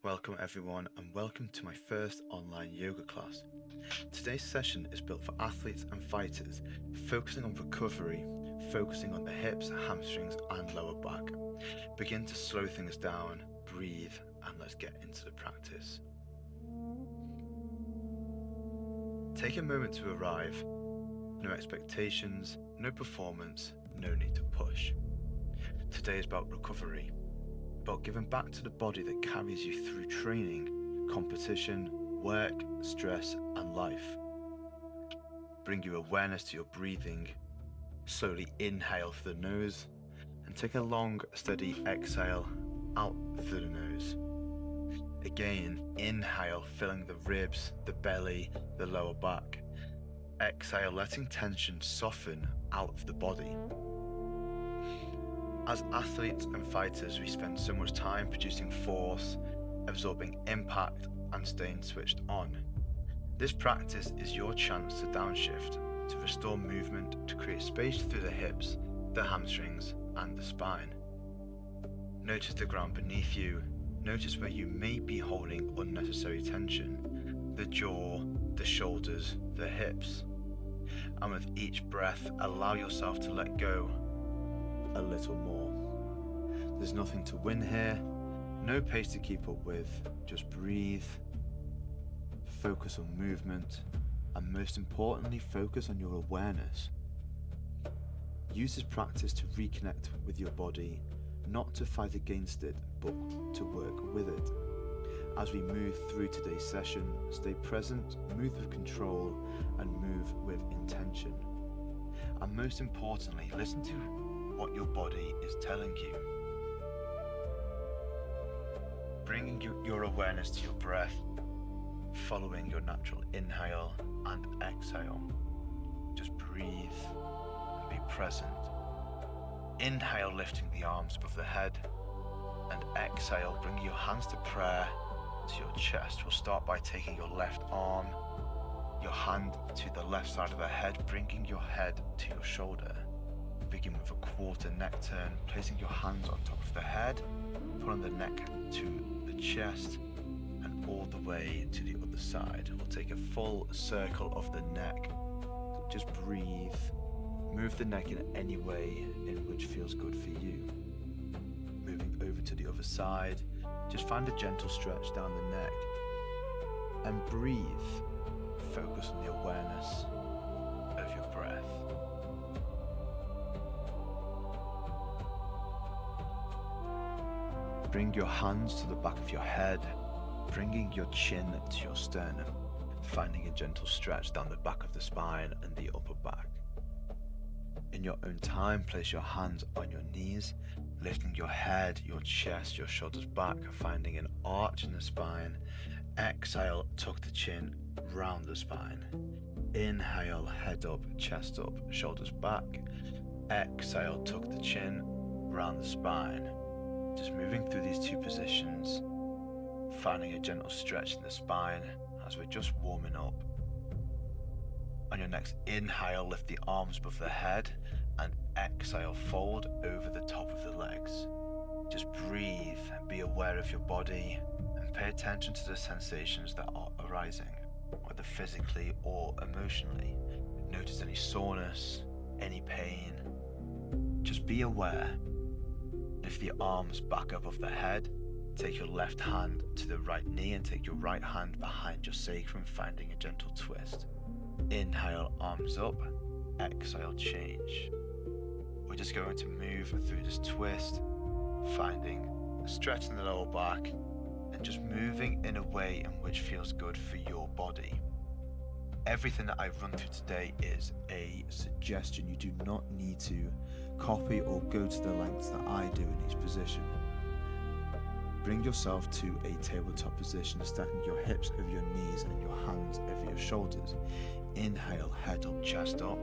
Welcome everyone and welcome to my first online yoga class. Today's session is built for athletes and fighters, focusing on recovery, focusing on the hips, hamstrings and lower back. Begin to slow things down, breathe, and let's get into the practice. Take a moment to arrive. No expectations, no performance, no need to push. Today is about recovery. About giving back to the body that carries you through training, competition, work, stress, and life. Bring your awareness to your breathing. Slowly inhale through the nose and take a long, steady exhale out through the nose. Again, inhale, filling the ribs, the belly, the lower back. Exhale, letting tension soften out of the body. As athletes and fighters, we spend so much time producing force, absorbing impact, and staying switched on. This practice is your chance to downshift, to restore movement, to create space through the hips, the hamstrings, and the spine. Notice the ground beneath you. Notice where you may be holding unnecessary tension, the jaw, the shoulders, the hips. And with each breath, allow yourself to let go a little more. There's nothing to win here, no pace to keep up with, just breathe, focus on movement, and most importantly, focus on your awareness. Use this practice to reconnect with your body, not to fight against it, but to work with it. As we move through today's session, stay present, move with control, and move with intention. And most importantly, listen to what your body is telling you. Bringing your awareness to your breath, following your natural inhale and exhale. Just breathe and be present. Inhale, lifting the arms above the head, and exhale, bringing your hands to prayer to your chest. We'll start by taking your left arm, your hand to the left side of the head, bringing your head to your shoulder. Begin with a quarter neck turn, placing your hands on top of the head, pulling the neck to the chest, and all the way to the other side. We'll take a full circle of the neck. Just breathe. Move the neck in any way in which feels good for you. Moving over to the other side, just find a gentle stretch down the neck. And breathe. Focus on the awareness of your breath. Bring your hands to the back of your head, bringing your chin to your sternum, finding a gentle stretch down the back of the spine and the upper back. In your own time, place your hands on your knees, lifting your head, your chest, your shoulders back, finding an arch in the spine. Exhale, tuck the chin round the spine. Inhale, head up, chest up, shoulders back. Exhale, tuck the chin round the spine. Just moving through these two positions, finding a gentle stretch in the spine as we're just warming up. On your next inhale, lift the arms above the head, and exhale, fold over the top of the legs. Just breathe, be aware of your body, and pay attention to the sensations that are arising, whether physically or emotionally. Notice any soreness, any pain. Just be aware. Lift the arms back above the head, take your left hand to the right knee and take your right hand behind your sacrum, finding a gentle twist. Inhale, arms up, exhale, change. We're just going to move through this twist, finding a stretch in the lower back and just moving in a way in which feels good for your body. Everything that I run through today is a suggestion. You do not need to copy or go to the lengths that I do in each position. Bring yourself to a tabletop position, stacking your hips over your knees and your hands over your shoulders. Inhale, head up, chest up.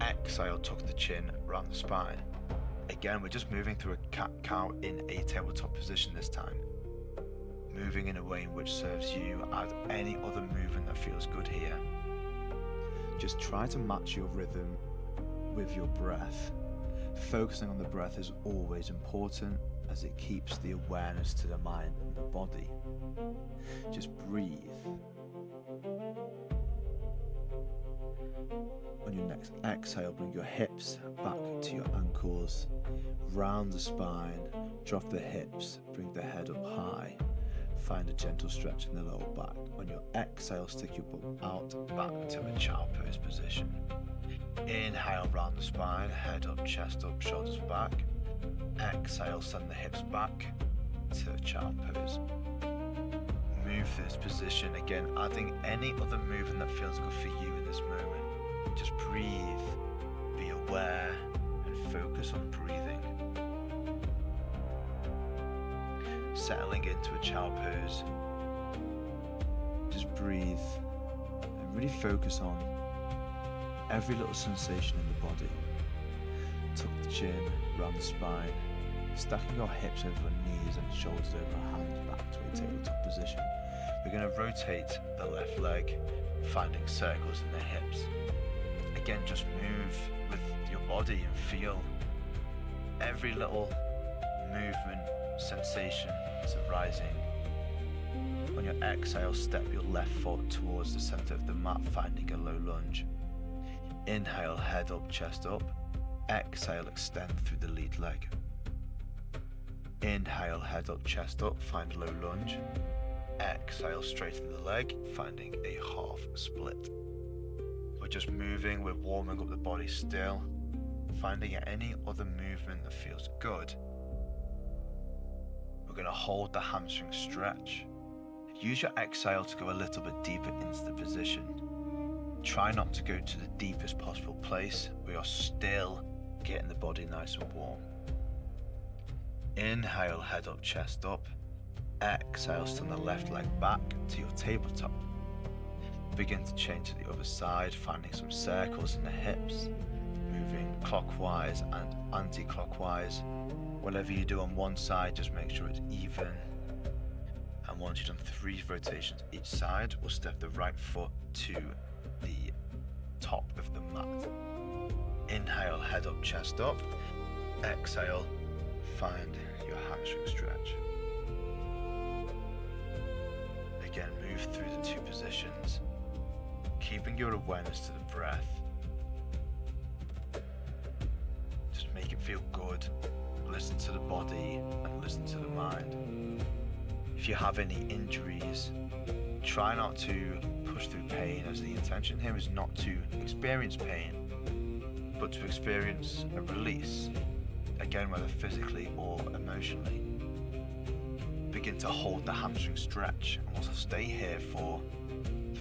Exhale, tuck the chin around the spine. Again, we're just moving through a cat-cow in a tabletop position this time. Moving in a way in which serves you as any other movement that feels good here. Just try to match your rhythm with your breath. Focusing on the breath is always important. as it keeps the awareness to the mind and the body. Just breathe. On your next exhale, bring your hips back to your ankles, round the spine, drop the hips, bring the head up high. Find a gentle stretch in the lower back. On your exhale, stick your butt out back to a child pose position. Inhale, round the spine, head up, chest up, shoulders back. Exhale, send the hips back to child pose. Move this position again, adding any other movement that feels good for you in this moment. Just breathe, be aware, and focus on breathing. Settling into a child pose. Just breathe and really focus on every little sensation in the body. Tuck the chin, round the spine, stacking your hips over your knees and shoulders over your hands back to a tabletop position. We're going to rotate the left leg, finding circles in the hips. Again, just move with your body and feel every little movement, sensation is arising. On your exhale, step your left foot towards the center of the mat, finding a low lunge. Inhale, head up, chest up. Exhale, extend through the lead leg. Inhale, head up, chest up, find low lunge. Exhale, straighten the leg, finding a half split. We're just moving, we're warming up the body still, finding any other movement that feels good. We're going to hold the hamstring stretch. Use your exhale to go a little bit deeper into the position. Try not to go to the deepest possible place. We are still getting the body nice and warm. Inhale, head up, chest up. Exhale, send the left leg back to your tabletop. Begin to change to the other side, finding some circles in the hips, moving clockwise and anti-clockwise. Whatever you do on one side, just make sure it's even. And once you've done 3 rotations each side, we'll step the right foot to the top of the mat. Inhale, head up, chest up. Exhale, find your hamstring stretch. Again, move through the 2 positions, keeping your awareness to the breath. Just make it feel good. Listen to the body and listen to the mind. If you have any injuries, try not to push through pain, as the intention here is not to experience pain, but to experience a release, again, whether physically or emotionally. Begin to hold the hamstring stretch and also stay here for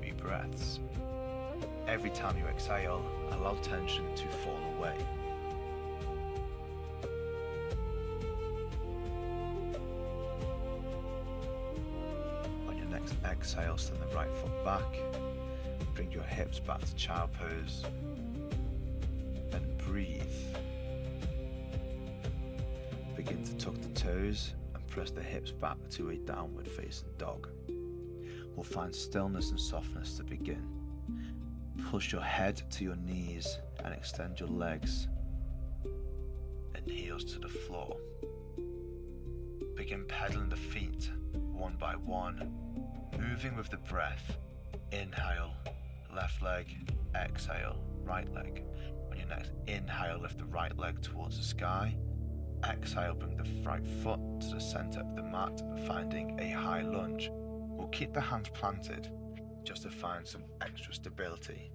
3 breaths. Every time you exhale, allow tension to fall away. On your next exhale, send the right foot back. Bring your hips back to child pose. Then breathe. Begin to tuck the toes and press the hips back to a downward facing dog. We'll find stillness and softness to begin. Push your head to your knees and extend your legs and heels to the floor. Begin pedaling the feet one by one, moving with the breath. Inhale, left leg, exhale, right leg. On your next inhale, lift the right leg towards the sky. Exhale, bring the right foot to the center of the mat, finding a high lunge. We'll keep the hands planted just to find some extra stability.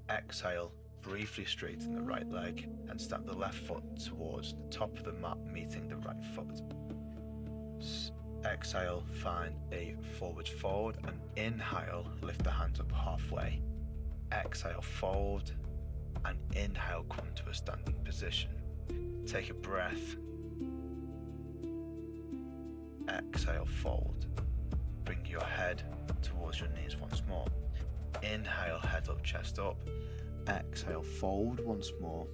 Exhale, briefly straighten the right leg and step the left foot towards the top of the mat, meeting the right foot. Exhale, find a forward fold, and inhale, lift the hands up halfway. Exhale, fold, and inhale, come to a standing position. Take a breath. Exhale, fold. Bring your head towards your knees once more. Inhale, head up, chest up. Exhale, fold once more.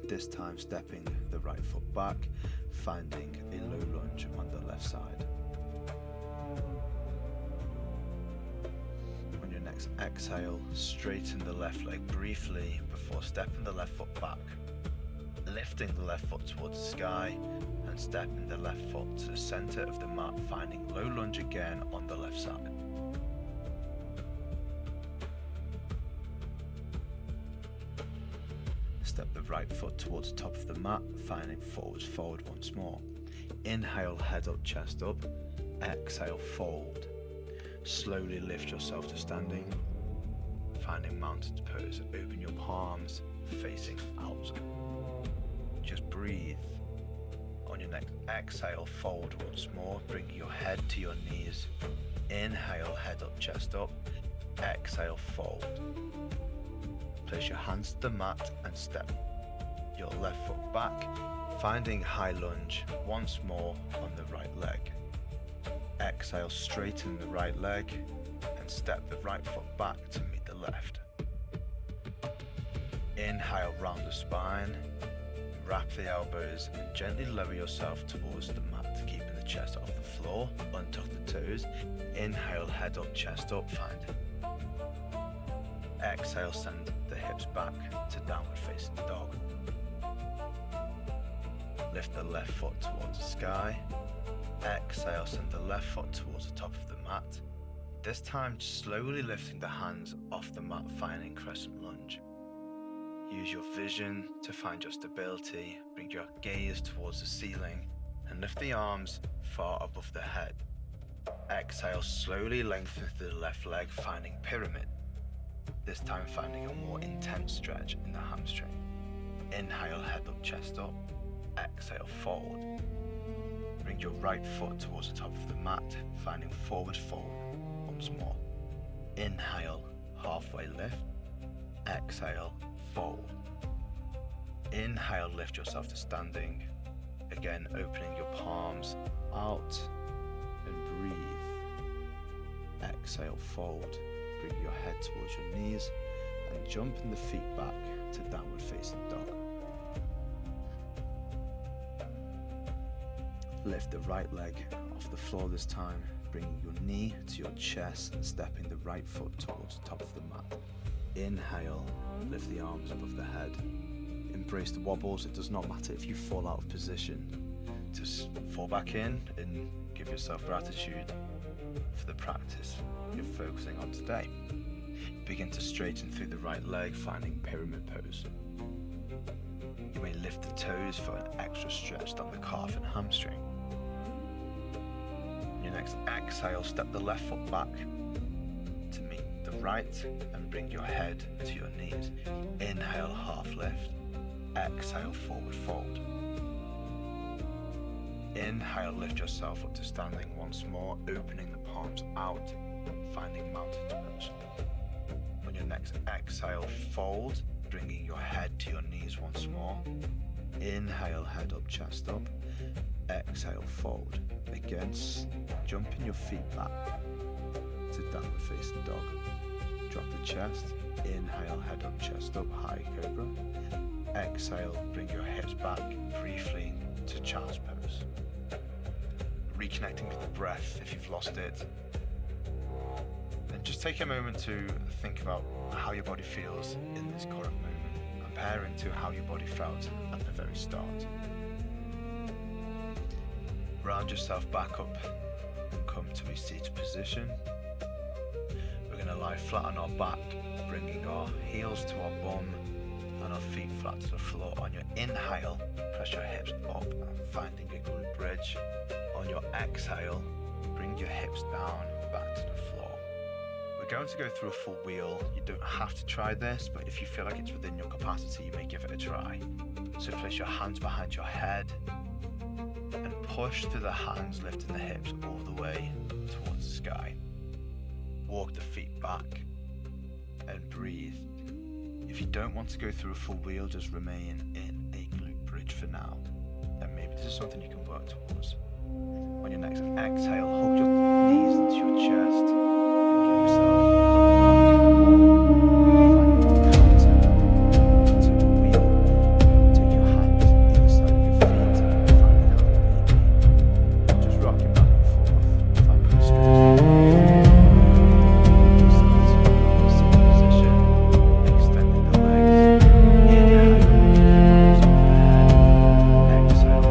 This time stepping the right foot back, finding a low lunge on the left side. On your next exhale, straighten the left leg briefly before stepping the left foot back, lifting the left foot towards the sky and and stepping the left foot to the center of the mat, finding low lunge again on the left side. Step the right foot towards the top of the mat, finding forwards fold once more. Inhale, head up, chest up. Exhale, fold. Slowly lift yourself to standing, finding mountain pose. Open your palms, facing out. Just breathe. On your next exhale, fold once more, bringing your head to your knees. Inhale, head up, chest up. Exhale, fold. Place your hands to the mat and step your left foot back, finding high lunge once more on the right leg. Exhale, straighten the right leg and step the right foot back to meet the left. Inhale, round the spine, wrap the elbows and gently lower yourself towards the mat, keeping the chest off the floor. Untuck the toes. Inhale, head up, chest up, find it. Exhale, send the hips back to downward facing dog. Lift the left foot towards the sky. Exhale, send the left foot towards the top of the mat. This time, slowly lifting the hands off the mat, finding crescent lunge. Use your vision to find your stability. Bring your gaze towards the ceiling and lift the arms far above the head. Exhale, slowly lengthen through the left leg, finding pyramid. This time finding a more intense stretch in the hamstring. Inhale, head up, chest up. Exhale, fold. Bring your right foot towards the top of the mat, finding forward fold once more. Inhale, halfway lift. Exhale, fold. Inhale, lift yourself to standing. Again, opening your palms out and breathe. Exhale, fold. Bring your head towards your knees and jumping the feet back to downward facing dog. Lift the right leg off the floor this time, bringing your knee to your chest and stepping the right foot towards the top of the mat. Inhale, lift the arms above the head. Embrace the wobbles. It does not matter if you fall out of position. Just fall back in and give yourself gratitude for the practice you're focusing on today. Begin to straighten through the right leg, finding pyramid pose. You may lift the toes for an extra stretch down the calf and hamstring. On your next exhale, step the left foot back to meet the right and bring your head to your knees. Inhale, half lift. Exhale, forward fold. Inhale, lift yourself up to standing once more, opening the palms out, finding mountain pose. On your next exhale, fold, bringing your head to your knees once more. Inhale, head up, chest up. Exhale, fold. Again, jumping your feet back to downward facing dog. Drop the chest. Inhale, head up, chest up, high cobra. Exhale, bring your hips back briefly to child's pose. Reconnecting with the breath if you've lost it. And just take a moment to think about how your body feels in this current moment, comparing to how your body felt at the very start. Round yourself back up and come to a seated position. We're going to lie flat on our back, bringing our heels to our bum and our feet flat to the floor. On your inhale, press your hips up and finding a glute bridge. On your exhale, bring your hips down back to the floor. We're going to go through a full wheel. You don't have to try this, but if you feel like it's within your capacity, you may give it a try. So place your hands behind your head and push through the hands, lifting the hips all the way towards the sky. Walk the feet back and breathe. If you don't want to go through a full wheel, just remain in a glute bridge for now. And maybe this is something you can work towards. On your next exhale, hold your knees into your chest and give yourself a little rock. Find your hands into a wheel. Take your hands either side of your feet and find a happy baby. Just rocking back and forth. Find your strength. Extending the legs. Inhale. Exhale.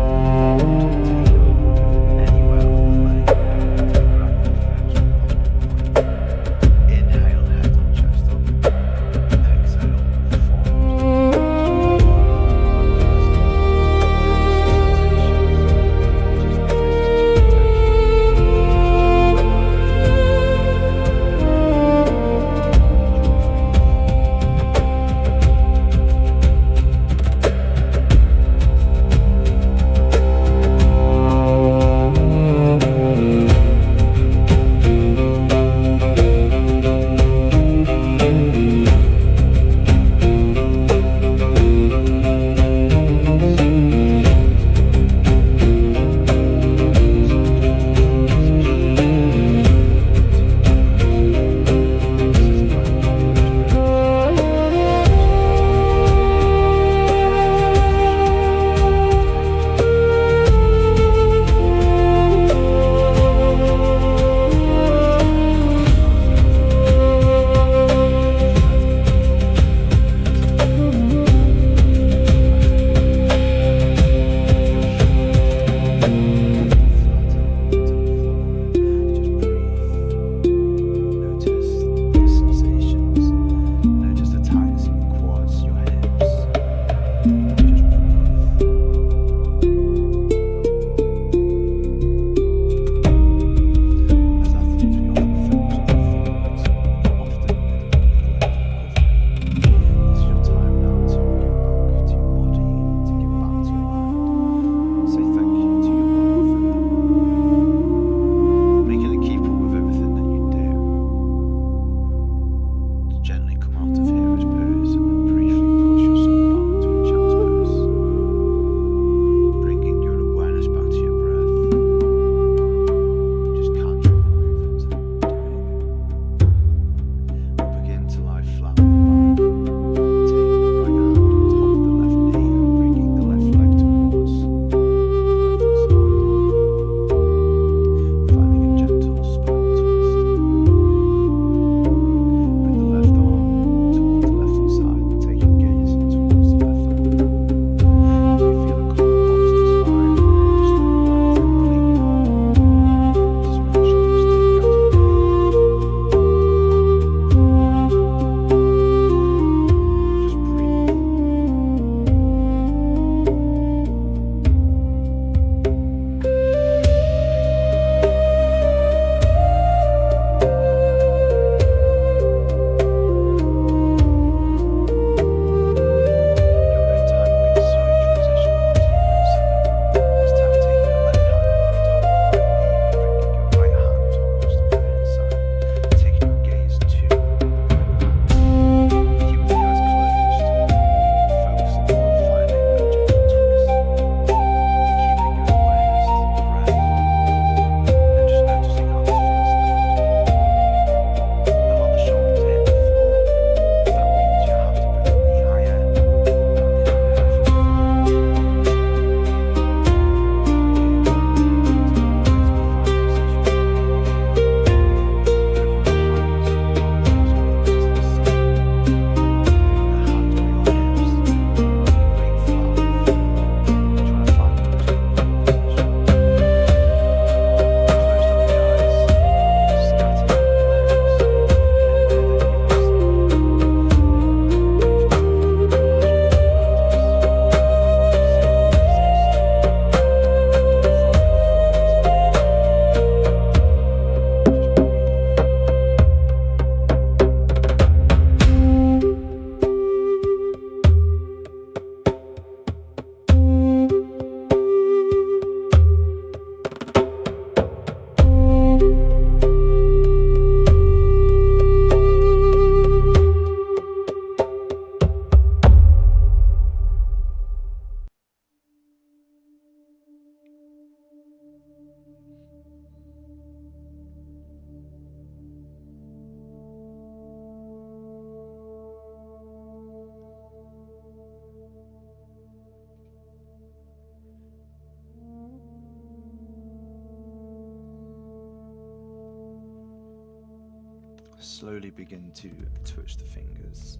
Slowly begin to twitch the fingers,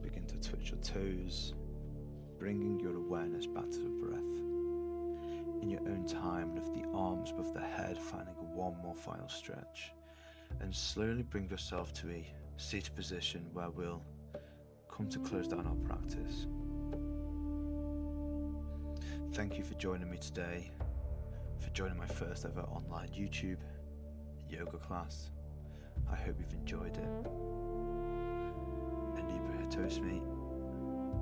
begin to twitch your toes, bringing your awareness back to the breath. In your own time, lift the arms above the head, finding one more final stretch, and slowly bring yourself to a seated position where we'll come to close down our practice. Thank you for joining me today, for joining my first ever online YouTube yoga class. I hope you've enjoyed it. And Tosmi,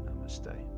namaste.